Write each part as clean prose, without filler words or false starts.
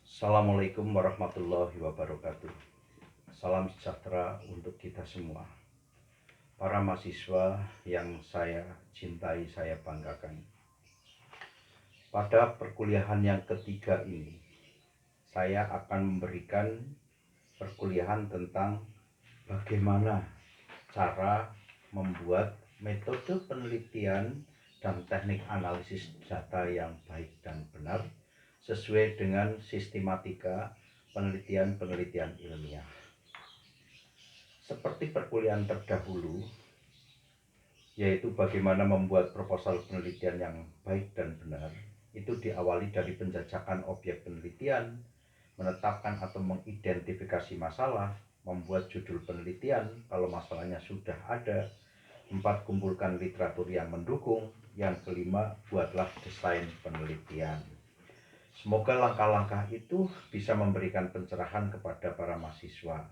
Assalamualaikum warahmatullahi wabarakatuh. Salam sejahtera untuk kita semua. Para mahasiswa yang saya cintai, saya banggakan. Pada perkuliahan yang ketiga ini, saya akan memberikan perkuliahan tentang bagaimana cara membuat metode penelitian dan teknik analisis data yang baik dan benar sesuai dengan sistematika penelitian ilmiah. Seperti perkuliahan terdahulu, yaitu bagaimana membuat proposal penelitian yang baik dan benar, itu diawali dari penjajakan objek penelitian, menetapkan atau mengidentifikasi masalah, membuat judul penelitian kalau masalahnya sudah ada, 4, kumpulkan literatur yang mendukung, yang kelima, buatlah desain penelitian. Semoga langkah-langkah itu bisa memberikan pencerahan kepada para mahasiswa.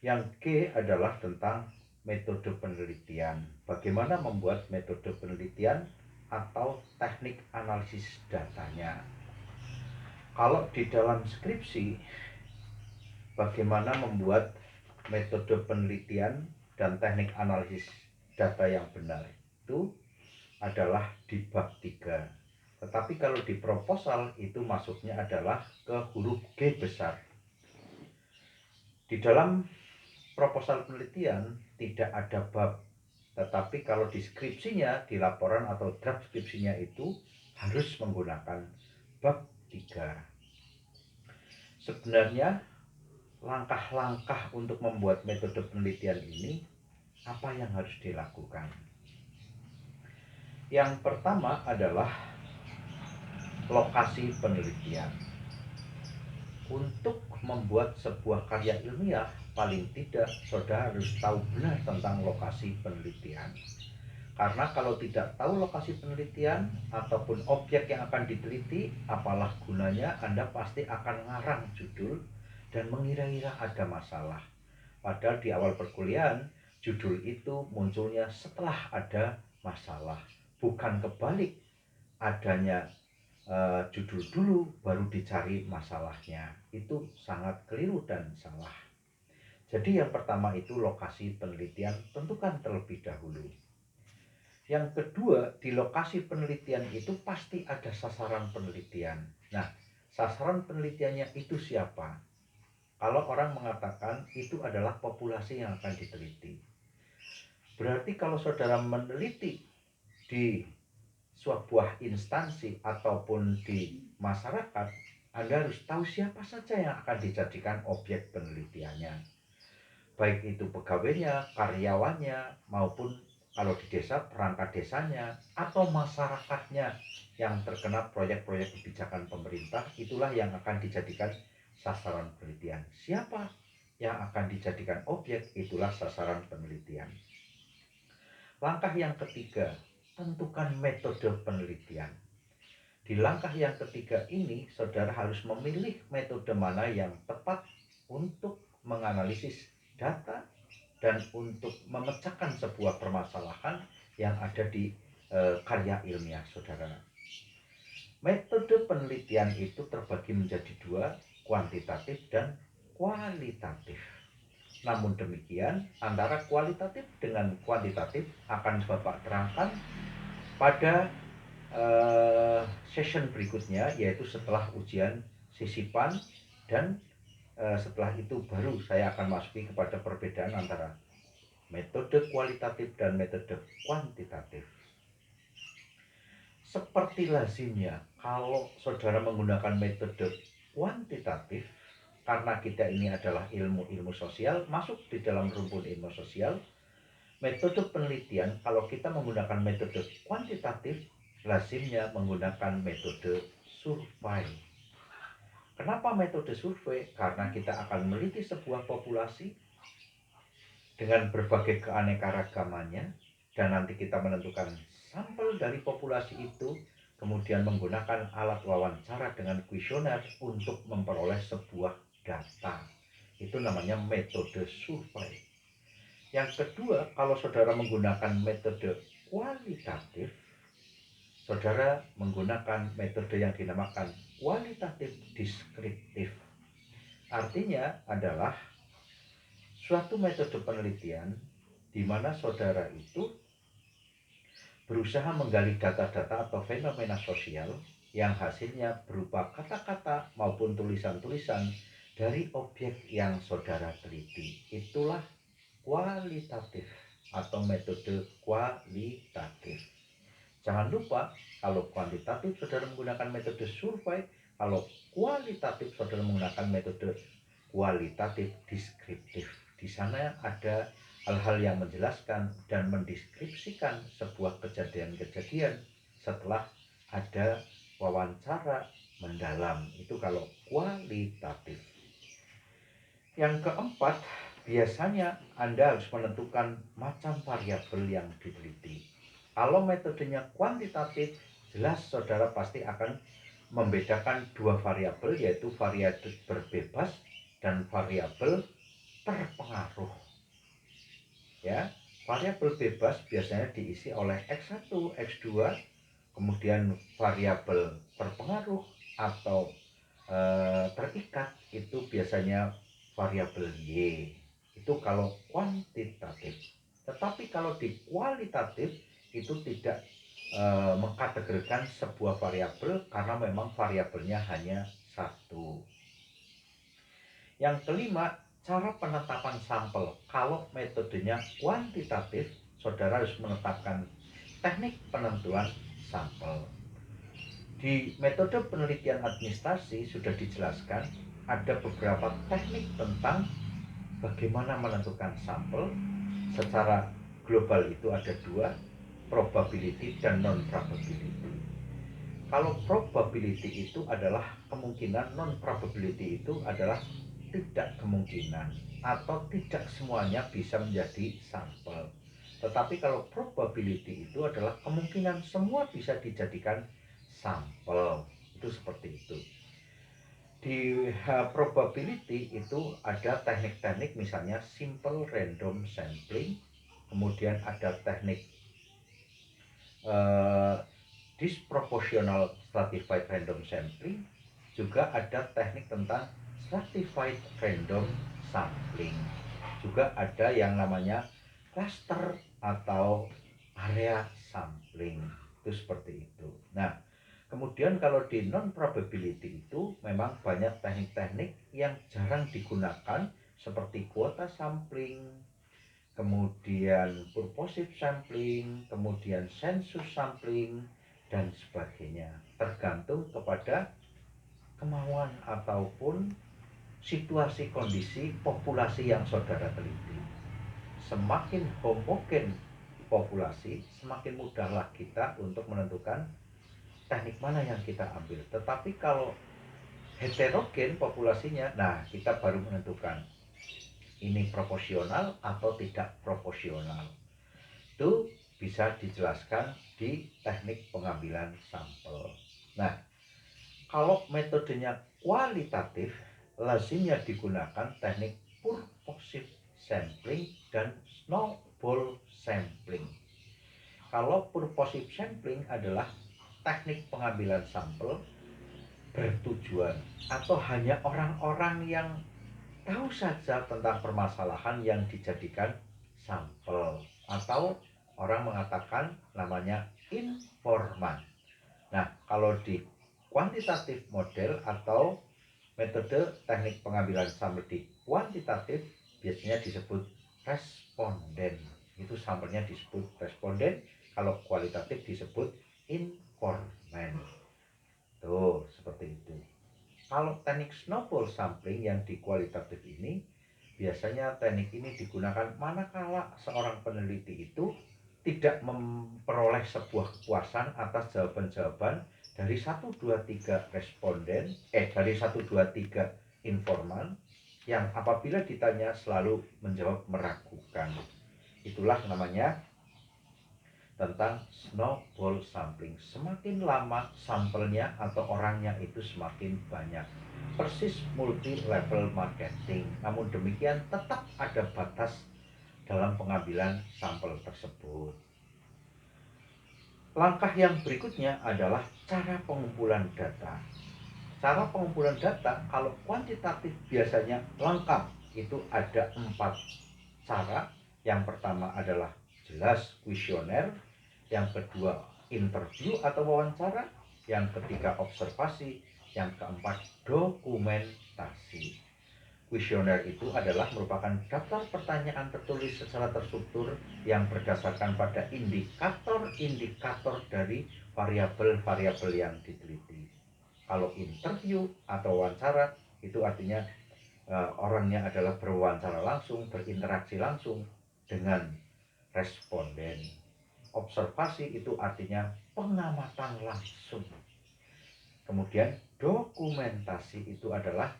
Yang G adalah tentang metode penelitian. Bagaimana membuat metode penelitian atau teknik analisis datanya. Kalau di dalam skripsi, bagaimana membuat metode penelitian dan teknik analisis data yang benar, itu adalah di bab 3. Tetapi kalau di proposal itu masuknya adalah ke huruf G besar. Di dalam proposal penelitian tidak ada bab, tetapi kalau di skripsinya, di laporan atau draft skripsinya itu harus menggunakan bab 3. Sebenarnya langkah-langkah untuk membuat metode penelitian ini apa yang harus dilakukan? Yang pertama adalah lokasi penelitian. Untuk membuat sebuah karya ilmiah, paling tidak saudara harus tahu benar tentang lokasi penelitian. Karena kalau tidak tahu lokasi penelitian ataupun objek yang akan diteliti, apalah gunanya, Anda pasti akan ngarang judul dan mengira-ngira ada masalah. Padahal di awal perkuliahan, judul itu munculnya setelah ada masalah. Bukan kebalik, adanya judul dulu baru dicari masalahnya. Itu sangat keliru dan salah. Jadi yang pertama itu lokasi penelitian, tentukan terlebih dahulu. Yang kedua, di lokasi penelitian itu pasti ada sasaran penelitian. Nah, sasaran penelitiannya itu siapa? Kalau orang mengatakan itu adalah populasi yang akan diteliti, berarti kalau saudara meneliti di sebuah instansi ataupun di masyarakat, Anda harus tahu siapa saja yang akan dijadikan objek penelitiannya. Baik itu pegawainya, karyawannya, maupun kalau di desa perangkat desanya atau masyarakatnya yang terkena proyek-proyek kebijakan pemerintah, itulah yang akan dijadikan sasaran penelitian. Siapa yang akan dijadikan objek, itulah sasaran penelitian. Langkah yang ketiga, tentukan metode penelitian. Di langkah yang ketiga ini, saudara harus memilih metode mana yang tepat untuk menganalisis data dan untuk memecahkan sebuah permasalahan yang ada di karya ilmiah saudara. Metode penelitian itu terbagi menjadi 2, kuantitatif dan kualitatif. Namun demikian, antara kualitatif dengan kuantitatif akan Bapak terangkan pada session berikutnya, yaitu setelah ujian sisipan, dan setelah itu baru saya akan masuki kepada perbedaan antara metode kualitatif dan metode kuantitatif. Seperti lazimnya, kalau saudara menggunakan metode kuantitatif, karena kita ini adalah ilmu sosial, masuk di dalam rumpun ilmu sosial, metode penelitian, kalau kita menggunakan metode kuantitatif, lazimnya menggunakan metode survei. Kenapa metode survei? Karena kita akan meneliti sebuah populasi dengan berbagai keanekaragamannya, dan nanti kita menentukan sampel dari populasi itu, kemudian menggunakan alat wawancara dengan kuesioner untuk memperoleh sebuah data. Itu namanya metode survei. Yang kedua, kalau saudara menggunakan metode kualitatif, saudara menggunakan metode yang dinamakan kualitatif deskriptif. Artinya adalah suatu metode penelitian di mana saudara itu berusaha menggali data-data atau fenomena sosial yang hasilnya berupa kata-kata maupun tulisan-tulisan dari objek yang saudara teliti. Itulah kualitatif atau metode kualitatif. Jangan lupa, kalau kuantitatif saudara menggunakan metode survei, kalau kualitatif saudara menggunakan metode kualitatif deskriptif. Di sana ada hal-hal yang menjelaskan dan mendeskripsikan sebuah kejadian-kejadian setelah ada wawancara mendalam. Itu kalau kualitatif. Yang keempat, biasanya Anda harus menentukan macam variabel yang diteliti. Kalau metodenya kuantitatif, jelas saudara pasti akan membedakan dua variabel, yaitu variabel berbebas dan variabel terpengaruh. Ya, variabel bebas biasanya diisi oleh X1, X2, kemudian variabel terpengaruh atau terikat itu biasanya variabel Y. Itu kalau kuantitatif. Tetapi kalau di kualitatif itu tidak mengkategorikan sebuah variabel karena memang variabelnya hanya satu. Yang kelima, cara penetapan sampel. Kalau metodenya kuantitatif, saudara harus menetapkan teknik penentuan sampel. Di metode penelitian administrasi sudah dijelaskan ada beberapa teknik tentang bagaimana menentukan sampel. Secara global itu ada dua, probability dan non-probability. Kalau probability itu adalah kemungkinan, non-probability itu adalah tidak kemungkinan atau tidak semuanya bisa menjadi sampel. Tetapi kalau probability itu adalah kemungkinan semua bisa dijadikan sampel. Itu seperti itu. Di probability itu ada teknik-teknik, misalnya simple random sampling, kemudian ada teknik disproportional stratified random sampling, juga ada teknik tentang stratified random sampling, juga ada yang namanya cluster atau area sampling. Itu seperti itu. Nah, kemudian kalau di non probability itu memang banyak teknik-teknik yang jarang digunakan seperti kuota sampling, kemudian purposive sampling, kemudian sensus sampling, dan sebagainya. Tergantung kepada kemauan ataupun situasi kondisi populasi yang saudara teliti. Semakin homogen populasi, semakin mudahlah kita untuk menentukan teknik mana yang kita ambil. Tetapi kalau heterogen populasinya, nah kita baru menentukan ini proporsional atau tidak proporsional. Itu bisa dijelaskan di teknik pengambilan sampel. Nah, kalau metodenya kualitatif, lazimnya digunakan teknik purposive sampling dan snowball sampling. Kalau purposive sampling adalah teknik pengambilan sampel bertujuan atau hanya orang-orang yang tahu saja tentang permasalahan yang dijadikan sampel, atau orang mengatakan namanya informan. Nah, kalau di kuantitatif model atau metode teknik pengambilan sampel di kuantitatif biasanya disebut responden. Itu sampelnya disebut responden. Kalau kualitatif disebut informan. Tuh, seperti itu. Kalau teknik snowball sampling yang di kualitatif ini, biasanya teknik ini digunakan manakala seorang peneliti itu tidak memperoleh sebuah kepuasan atas jawaban-jawaban dari 1, 2, 3 responden, dari 1, 2, 3 informan yang apabila ditanya selalu menjawab meragukan. Itulah namanya tentang snowball sampling. Semakin lama sampelnya atau orangnya itu semakin banyak. Persis multi level marketing. Namun demikian tetap ada batas dalam pengambilan sampel tersebut. Langkah yang berikutnya adalah cara pengumpulan data. Cara pengumpulan data kalau kuantitatif biasanya lengkap. Itu ada 4 cara. Yang pertama adalah jelas kuesioner, yang kedua interview atau wawancara, yang ketiga observasi, yang keempat dokumentasi. Kuesioner itu adalah merupakan daftar pertanyaan tertulis secara terstruktur yang berdasarkan pada indikator-indikator dari variabel-variabel yang diteliti. Kalau interview atau wawancara itu artinya orangnya adalah berwawancara langsung, berinteraksi langsung dengan responden. Observasi itu artinya pengamatan langsung. Kemudian dokumentasi itu adalah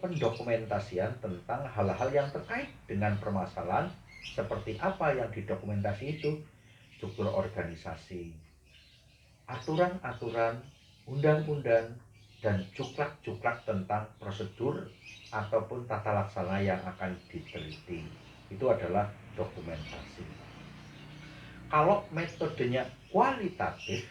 pendokumentasian tentang hal-hal yang terkait dengan permasalahan, seperti apa yang didokumentasi itu, struktur organisasi, aturan-aturan, undang-undang, dan cuklak-cuklak tentang prosedur ataupun tata laksana yang akan diteliti. Itu adalah dokumentasi. Kalau metodenya kualitatif,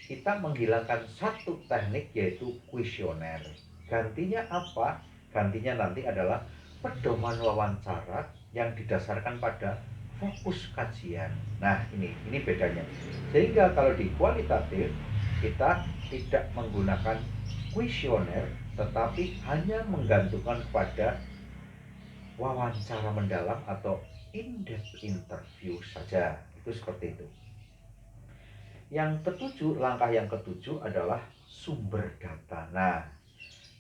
kita menghilangkan satu teknik, yaitu kuesioner. Gantinya apa? Gantinya nanti adalah pedoman wawancara yang didasarkan pada fokus kajian. Nah, ini bedanya. Sehingga kalau di kualitatif kita tidak menggunakan kuesioner, tetapi hanya menggantungkan pada wawancara mendalam atau in-depth interview saja. Itu seperti itu. Langkah yang ketujuh adalah sumber data. Nah,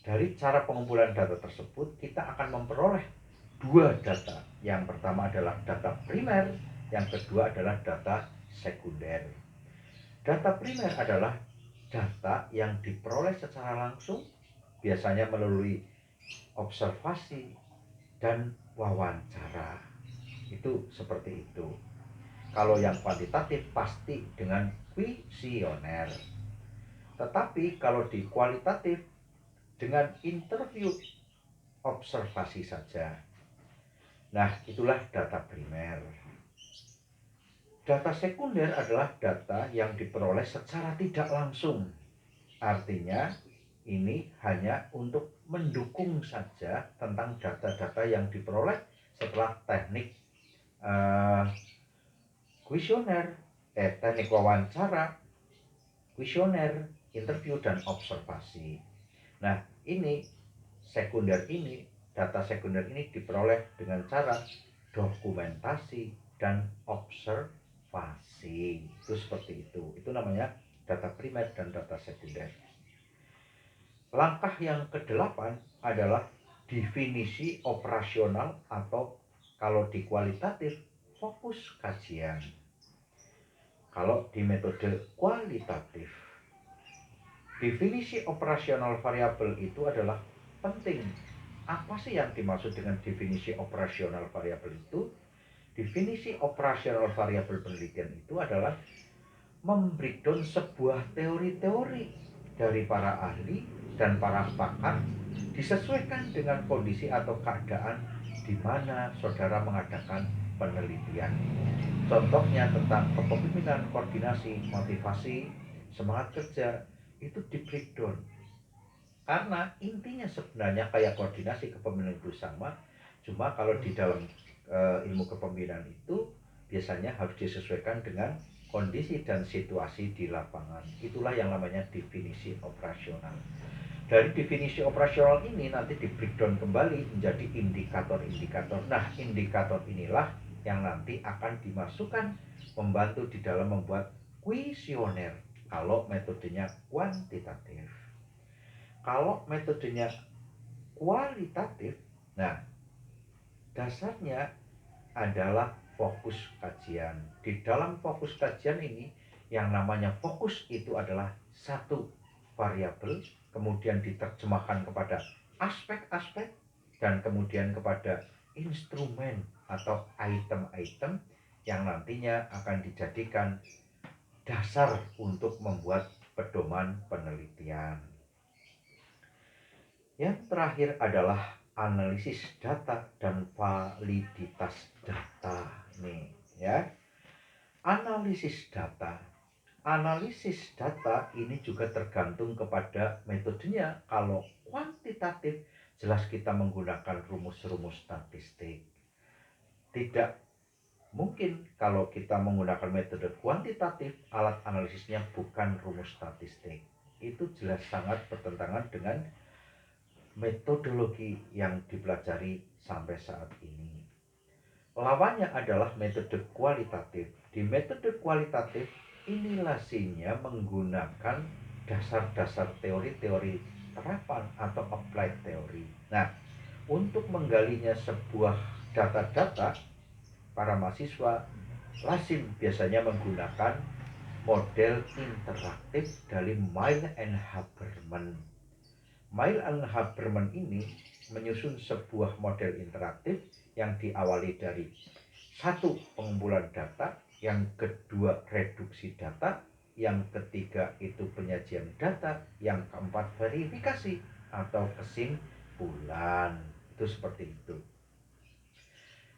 dari cara pengumpulan data tersebut kita akan memperoleh 2 data. Yang pertama adalah data primer, yang kedua adalah data sekunder. Data primer adalah data yang diperoleh secara langsung, biasanya melalui observasi dan wawancara. Itu seperti itu. Kalau yang kuantitatif pasti dengan kuesioner. Tetapi kalau di kualitatif dengan interview, observasi saja. Nah, itulah data primer. Data sekunder adalah data yang diperoleh secara tidak langsung. Artinya ini hanya untuk mendukung saja tentang data-data yang diperoleh setelah teknik kuesioner, teknik wawancara, kuesioner, interview, dan observasi. Nah, data sekunder ini diperoleh dengan cara dokumentasi dan observasi. Itu seperti itu. Itu namanya data primer dan data sekunder. Langkah yang ke-8 adalah definisi operasional atau kalau di kualitatif fokus kajian. Kalau di metode kualitatif, definisi operasional variabel itu adalah penting. Apa sih yang dimaksud dengan definisi operasional variabel itu? Definisi operasional variabel penelitian itu adalah membreakdown sebuah teori-teori dari para ahli dan para pakar, disesuaikan dengan kondisi atau keadaan di mana saudara mengadakan penelitian. Contohnya tentang kepemimpinan, koordinasi, motivasi, semangat kerja, itu di breakdown. Karena intinya sebenarnya kayak koordinasi, kepemimpinan itu sama, cuma kalau di dalam ilmu kepemimpinan itu biasanya harus disesuaikan dengan kondisi dan situasi di lapangan. Itulah yang namanya definisi operasional. Dari definisi operasional ini nanti di breakdown kembali menjadi indikator-indikator. Nah, indikator inilah yang nanti akan dimasukkan membantu di dalam membuat kuesioner kalau metodenya kuantitatif. Kalau metodenya kualitatif, nah dasarnya adalah fokus kajian. Di dalam fokus kajian ini yang namanya fokus itu adalah satu variabel, kemudian diterjemahkan kepada aspek-aspek, dan kemudian kepada instrumen atau item-item yang nantinya akan dijadikan dasar untuk membuat pedoman penelitian. Yang terakhir adalah analisis data dan validitas data nih ya. Analisis data analisis data ini juga tergantung kepada metodenya. Kalau kuantitatif, jelas kita menggunakan rumus-rumus statistik. Tidak mungkin kalau kita menggunakan metode kuantitatif, alat analisisnya bukan rumus statistik. Itu jelas sangat bertentangan dengan metodologi yang dipelajari sampai saat ini. Lawannya adalah metode kualitatif. Di metode kualitatif, inilasinya menggunakan dasar-dasar teori-teori terapan atau applied teori. Nah, untuk menggalinya sebuah data-data, para mahasiswa lazim biasanya menggunakan model interaktif dari Mile and Haberman. Mile and Haberman ini menyusun sebuah model interaktif yang diawali dari satu, pengumpulan data, yang kedua, reduksi data, yang ketiga itu penyajian data, yang keempat verifikasi atau kesimpulan. Itu seperti itu.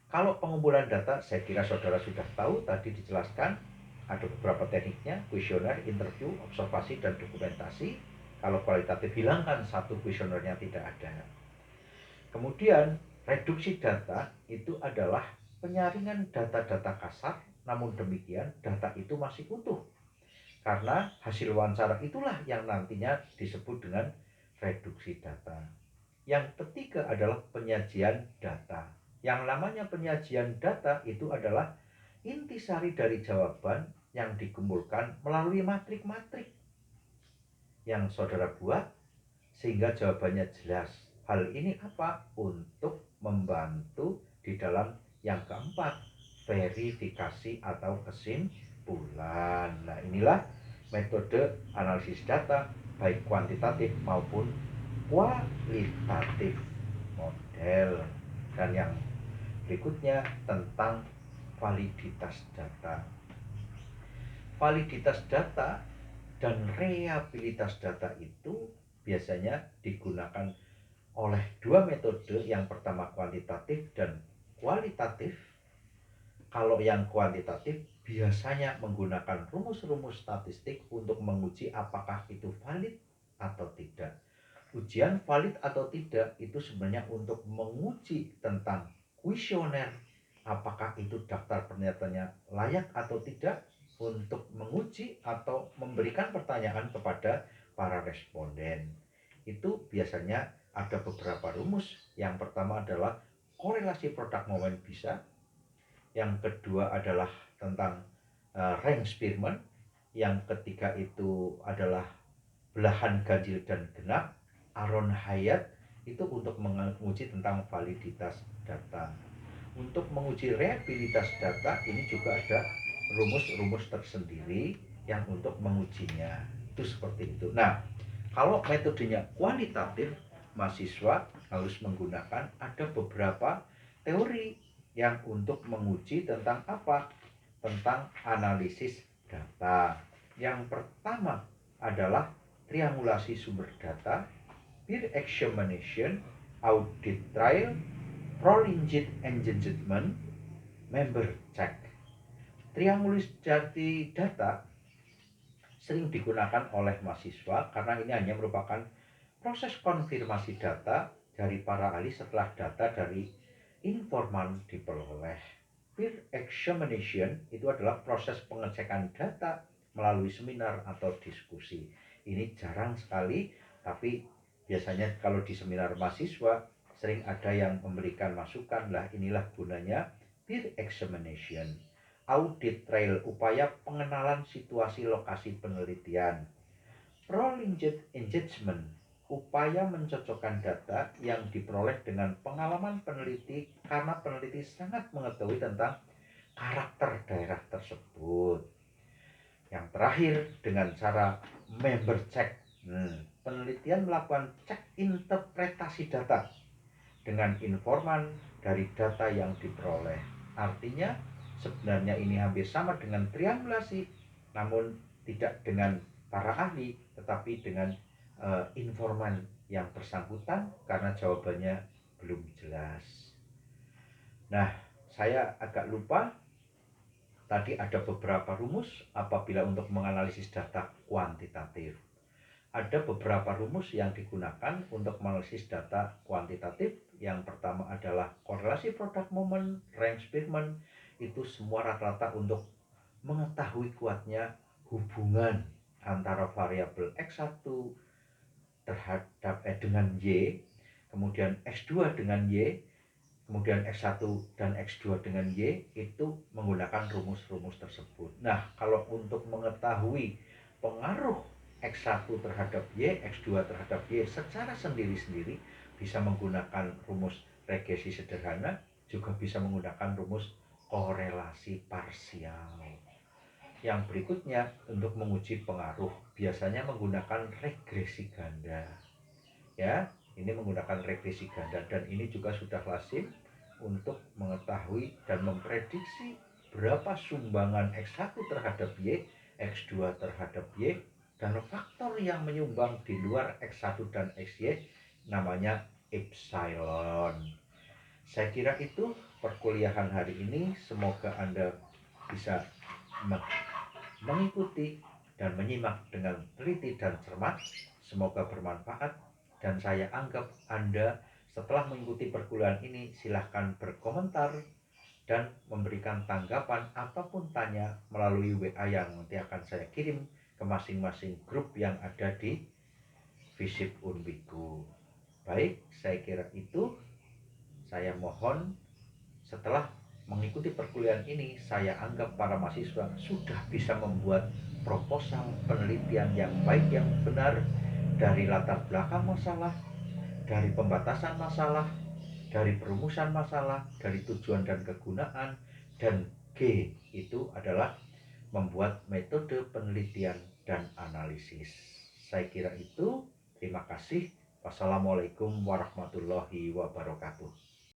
Kalau pengumpulan data, saya kira saudara sudah tahu, tadi dijelaskan ada beberapa tekniknya: kuesioner, interview, observasi, dan dokumentasi. Kalau kualitatif, hilangkan satu kuesionernya, tidak ada. Kemudian reduksi data itu adalah penyaringan data-data kasar, namun demikian data itu masih utuh. Karena hasil wawancara itulah yang nantinya disebut dengan reduksi data. Yang ketiga adalah penyajian data. Yang namanya penyajian data itu adalah intisari dari jawaban yang dikumpulkan melalui matrik-matrik yang saudara buat sehingga jawabannya jelas. Hal ini apa? Untuk membantu di dalam yang keempat, verifikasi atau kesimpulan. Nah, inilah metode analisis data baik kuantitatif maupun kualitatif model. Dan yang berikutnya tentang validitas data. Validitas data dan reliabilitas data itu biasanya digunakan oleh dua metode. Yang pertama kuantitatif dan kualitatif. Kalau yang kuantitatif biasanya menggunakan rumus-rumus statistik untuk menguji apakah itu valid atau tidak. Ujian valid atau tidak itu sebenarnya untuk menguji tentang kuesioner, apakah itu daftar pernyataannya layak atau tidak, untuk menguji atau memberikan pertanyaan kepada para responden. Itu biasanya ada beberapa rumus. Yang pertama adalah korelasi produk momen bisa. Yang kedua adalah tentang rank Spearman. Yang ketiga itu adalah belahan ganjil dan genap. Aaron Hyatt itu untuk menguji tentang validitas data. Untuk menguji reliabilitas data ini juga ada rumus-rumus tersendiri yang untuk mengujinya. Itu seperti itu. Nah, kalau metodenya kualitatif, mahasiswa harus menggunakan ada beberapa teori yang untuk menguji tentang apa? Tentang analisis data. Yang pertama adalah triangulasi sumber data, peer examination, audit trail, prolonged engagement, member check. Triangulasi data sering digunakan oleh mahasiswa karena ini hanya merupakan proses konfirmasi data dari para ahli setelah data dari informan diperoleh. Peer examination itu adalah proses pengecekan data melalui seminar atau diskusi. Ini jarang sekali, tapi biasanya kalau di seminar mahasiswa sering ada yang memberikan masukan. Lah, inilah gunanya peer examination. Audit trail, upaya pengenalan situasi lokasi penelitian. Prolonged engagement, upaya mencocokkan data yang diperoleh dengan pengalaman peneliti karena peneliti sangat mengetahui tentang karakter daerah tersebut. Yang terakhir dengan cara member check. Penelitian melakukan cek interpretasi data dengan informan dari data yang diperoleh. Artinya sebenarnya ini hampir sama dengan triangulasi, namun tidak dengan para ahli, tetapi dengan informan yang bersangkutan karena jawabannya belum jelas. Nah, saya agak lupa Tadi ada beberapa rumus apabila untuk menganalisis data kuantitatif. Ada beberapa rumus yang digunakan untuk menganalisis data kuantitatif. Yang pertama adalah korelasi produk momen, range Spearman. Itu semua rata-rata untuk mengetahui kuatnya hubungan antara variabel X1 dengan Y, kemudian X2 dengan Y, kemudian X1 dan X2 dengan Y, itu menggunakan rumus-rumus tersebut. Nah, kalau untuk mengetahui pengaruh X1 terhadap Y, X2 terhadap Y secara sendiri-sendiri, bisa menggunakan rumus regresi sederhana, juga bisa menggunakan rumus korelasi parsial. Yang berikutnya, untuk menguji pengaruh, biasanya menggunakan regresi ganda. Ya, ini menggunakan regresi ganda, dan ini juga sudah lazim untuk mengetahui dan memprediksi berapa sumbangan X1 terhadap Y, X2 terhadap Y, dan faktor yang menyumbang di luar X1 dan XY namanya epsilon. Saya kira itu perkuliahan hari ini. Semoga Anda bisa mengikuti dan menyimak dengan teliti dan cermat. Semoga bermanfaat, dan saya anggap Anda setelah mengikuti perkuliahan ini silahkan berkomentar dan memberikan tanggapan ataupun tanya melalui WA yang nanti akan saya kirim ke masing-masing grup yang ada di Visip Unbiku. Baik, saya kira itu. Saya mohon setelah mengikuti perkuliahan ini, saya anggap para mahasiswa sudah bisa membuat proposal penelitian yang baik, yang benar, dari latar belakang masalah, dari pembatasan masalah, dari perumusan masalah, dari tujuan dan kegunaan, dan G itu adalah membuat metode penelitian dan analisis. Saya kira itu. Terima kasih. Wassalamualaikum warahmatullahi wabarakatuh.